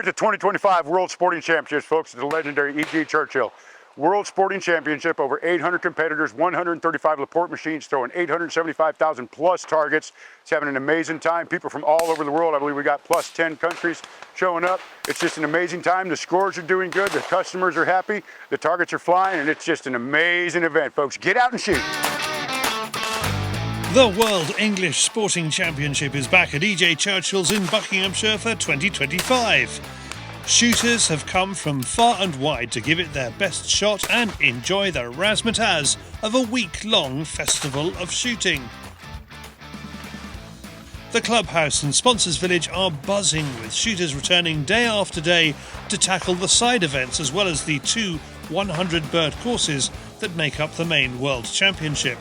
at the 2025 World Sporting Championships, folks, at the legendary EJ Churchill. World Sporting Championship, over 800 competitors, 135 Laporte machines throwing 875,000 plus targets. It's having an amazing time. People from all over the world. I believe we got plus 10 countries showing up. It's just an amazing time. The scores are doing good. The customers are happy. The targets are flying, and it's just an amazing event, folks. Get out and shoot. The World English Sporting Championship is back at EJ Churchill's in Buckinghamshire for 2025. Shooters have come from far and wide to give it their best shot and enjoy the razzmatazz of a week-long festival of shooting. The clubhouse and sponsors village are buzzing with shooters returning day after day to tackle the side events as well as the two 100-bird courses that make up the main World Championship.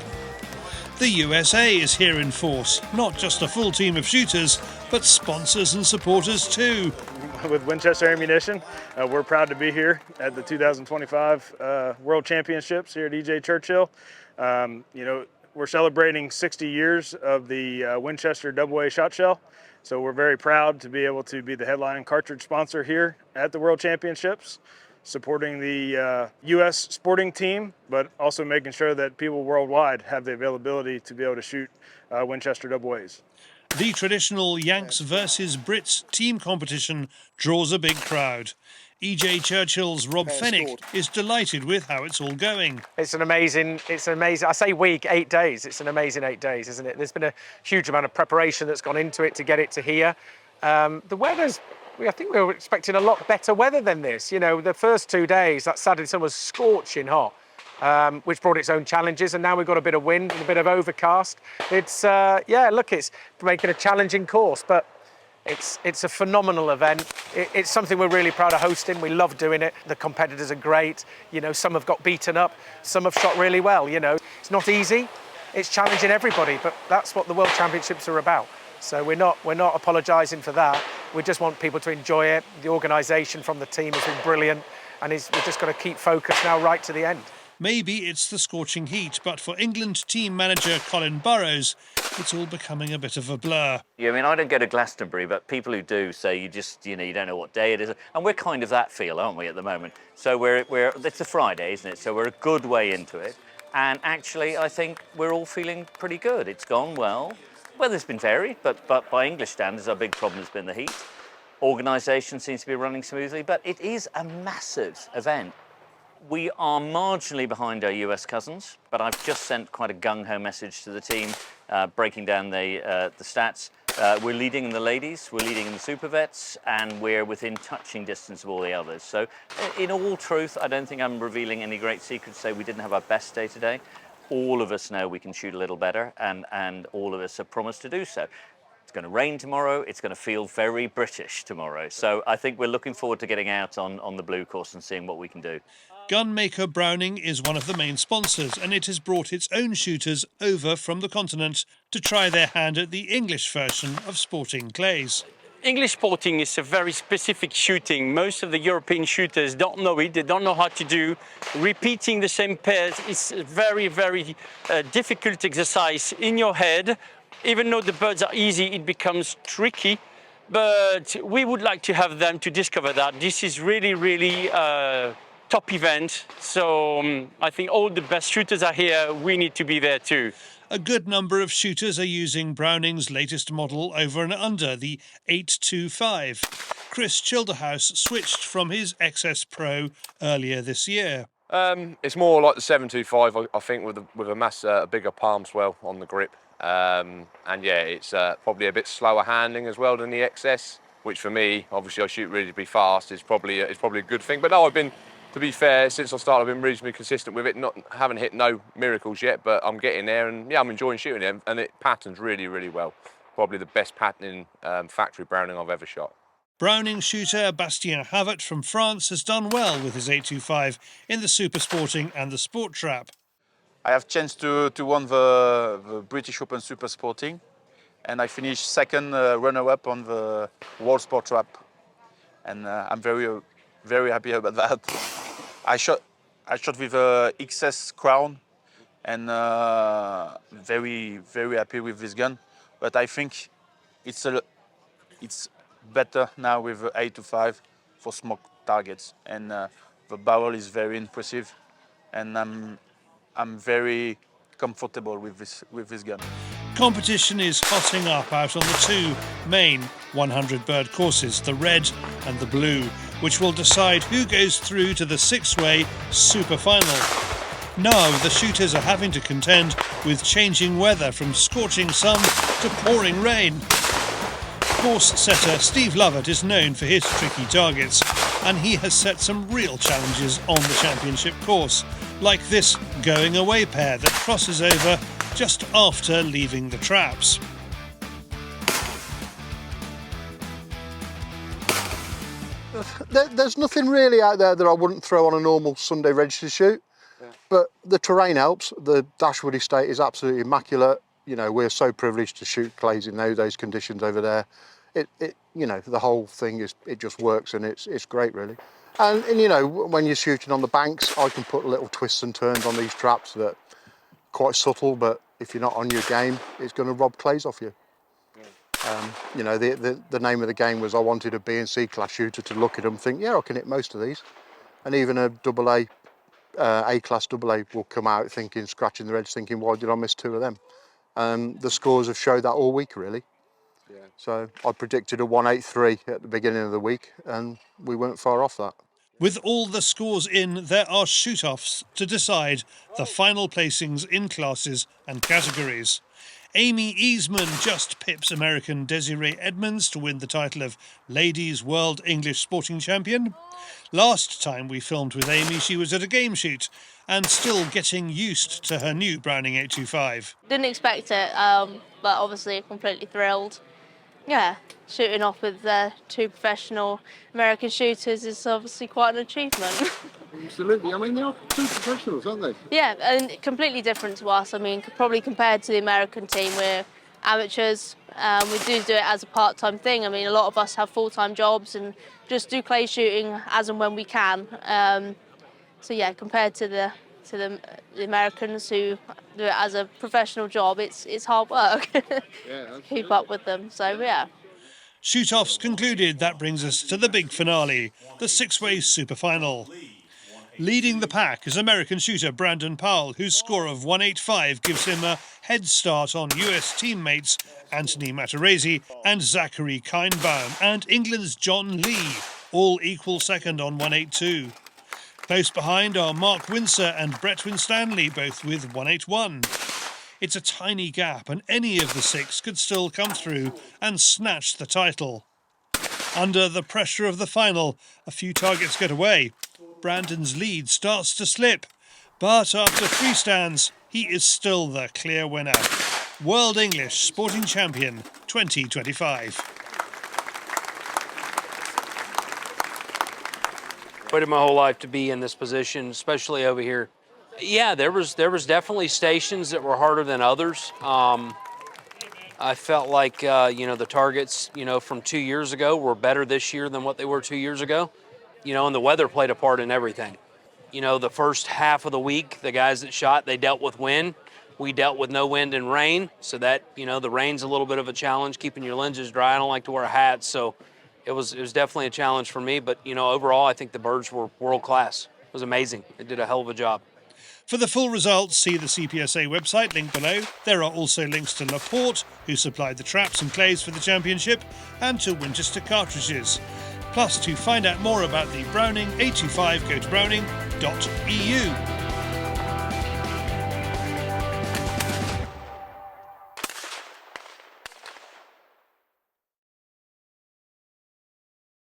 The USA is here in force, not just a full team of shooters, but sponsors and supporters too. With Winchester Ammunition, we're proud to be here at the 2025 World Championships here at EJ Churchill. We're celebrating 60 years of the Winchester AA shot shell, so we're very proud to be able to be the headline cartridge sponsor here at the World Championships, supporting the U.S. sporting team, but also making sure that people worldwide have the availability to be able to shoot Winchester AA's. The traditional Yanks versus Brits team competition draws a big crowd. EJ Churchill's Rob Fenick is delighted with how it's all going. It's an amazing, I say week, 8 days. It's an amazing 8 days, isn't it? There's been a huge amount of preparation that's gone into it to get it to here. The weather's, I think we were expecting a lot better weather than this. You know, the first 2 days, that Saturday sun was scorching hot, which brought its own challenges. And now we've got a bit of wind and a bit of overcast. It's, it's making a challenging course, but it's a phenomenal event. It's something we're really proud of hosting. We love doing it. The competitors are great. You know, some have got beaten up, some have shot really well. You know, it's not easy. It's challenging everybody, but that's what the World Championships are about. So we're not apologising for that. We just want people to enjoy it. The organisation from the team has been brilliant, and we're just got to keep focused now right to the end. Maybe it's the scorching heat, but for England team manager Colin Burrows, it's all becoming a bit of a blur. Yeah, I mean, I don't go to Glastonbury, but people who do say you don't know what day it is. And we're kind of that feel, aren't we, at the moment? So it's a Friday, isn't it? So we're a good way into it. And actually, I think we're all feeling pretty good. It's gone well. Weather's been varied, but by English standards, our big problem has been the heat. Organisation seems to be running smoothly, but it is a massive event. We are marginally behind our US cousins, but I've just sent quite a gung-ho message to the team, breaking down the stats. We're leading in the ladies, we're leading in the super vets, and we're within touching distance of all the others. So in all truth, I don't think I'm revealing any great secret to say we didn't have our best day today. All of us know we can shoot a little better, and all of us have promised to do so. It's going to rain tomorrow. It's going to feel very British tomorrow. So I think we're looking forward to getting out on the blue course and seeing what we can do. Gunmaker Browning is one of the main sponsors, and it has brought its own shooters over from the continent to try their hand at the English version of sporting clays. English sporting is a very specific shooting. Most of the European shooters don't know it. They don't know how to do. Repeating the same pairs is a very, very difficult exercise in your head. Even though the birds are easy, it becomes tricky. But we would like to have them to discover that. This is really, really top event. So I think all the best shooters are here. We need to be there too. A good number of shooters are using Browning's latest model over and under, the 825. Chris Schilderhouse switched from his XS Pro earlier this year. It's more like the 725, I think, with a bigger palm swell on the grip. And yeah, it's probably a bit slower handling as well than the XS, which for me, obviously I shoot really fast, is probably a good thing. But no, to be fair, since I started, I've been reasonably consistent with it. Haven't hit no miracles yet, but I'm getting there, and yeah, I'm enjoying shooting it, and it patterns really, really well. Probably the best patterning factory Browning I've ever shot. Browning shooter Bastian Hav from France has done well with his 825 in the super sporting and the sport trap. I have chance to win the British Open Super Sporting, and I finished second runner-up on the World Sport Trap, and I'm very, very happy about that. I shot with a XS Crown, and very, very happy with this gun. But I think it's better now with 825 smoke targets. And the barrel is very impressive, and I'm very comfortable with this gun. Competition is hotting up out on the two main 100 bird courses, the red and the blue, which will decide who goes through to the six-way super final. Now the shooters are having to contend with changing weather from scorching sun to pouring rain. Course setter Steve Lovett is known for his tricky targets, and he has set some real challenges on the championship course, like this going away pair that crosses over just after leaving the traps. There's nothing really out there that I wouldn't throw on a normal Sunday registered shoot, but the terrain helps. The Dashwood estate is absolutely immaculate. You know, we're so privileged to shoot clays in those conditions over there. You know, the whole thing it just works, and it's great really. And you know, when you're shooting on the banks, I can put little twists and turns on these traps that are quite subtle, but if you're not on your game, it's going to rob clays off you. You know, the name of the game was I wanted a B and C class shooter to look at them and think, yeah, I can hit most of these. And even a A-class AA will come out thinking, scratching their heads thinking, why did I miss two of them? The scores have showed that all week really. Yeah. So I predicted a 183 at the beginning of the week, and we weren't far off that. With all the scores in, there are shoot-offs to decide the final placings in classes and categories. Amy Easman just pips American Desiree Edmonds to win the title of Ladies World English Sporting Champion. Last time we filmed with Amy, she was at a game shoot and still getting used to her new Browning 825. Didn't expect it, but obviously completely thrilled. Yeah, shooting off with two professional American shooters is obviously quite an achievement. Absolutely. I mean, they're two professionals, aren't they? Yeah, and completely different to us. I mean, probably compared to the American team, we're amateurs. We do it as a part-time thing. I mean, a lot of us have full-time jobs and just do clay shooting as and when we can. So yeah, compared to the Americans who do it as a professional job, it's hard work to keep up with them. So yeah. Shoot-offs concluded. That brings us to the big finale, the six-way super final. Leading the pack is American shooter Brandon Powell, whose score of 185 gives him a head start on US teammates Anthony Matarese and Zachary Kinebaum, and England's John Lee, all equal second on 182. Close behind are Mark Windsor and Brett Winstanley, both with 181. It's a tiny gap, and any of the six could still come through and snatch the title. Under the pressure of the final, a few targets get away. Brandon's lead starts to slip, but after 3 stands, he is still the clear winner. World English Sporting Champion 2025. Waited my whole life to be in this position, especially over here. Yeah, there was definitely stations that were harder than others. I felt like the targets from 2 years ago were better this year than what they were 2 years ago. And the weather played a part in everything. The first half of the week, the guys that shot, they dealt with wind. We dealt with no wind and rain, so that the rain's a little bit of a challenge, keeping your lenses dry. I don't like to wear hats, so it was definitely a challenge for me. But overall, I think the birds were world class. It was amazing. They did a hell of a job. For the full results, see the CPSA website, linked below. There are also links to Laporte, who supplied the traps and clays for the championship, and to Winchester cartridges. Plus, to find out more about the Browning 825, go to browning.eu.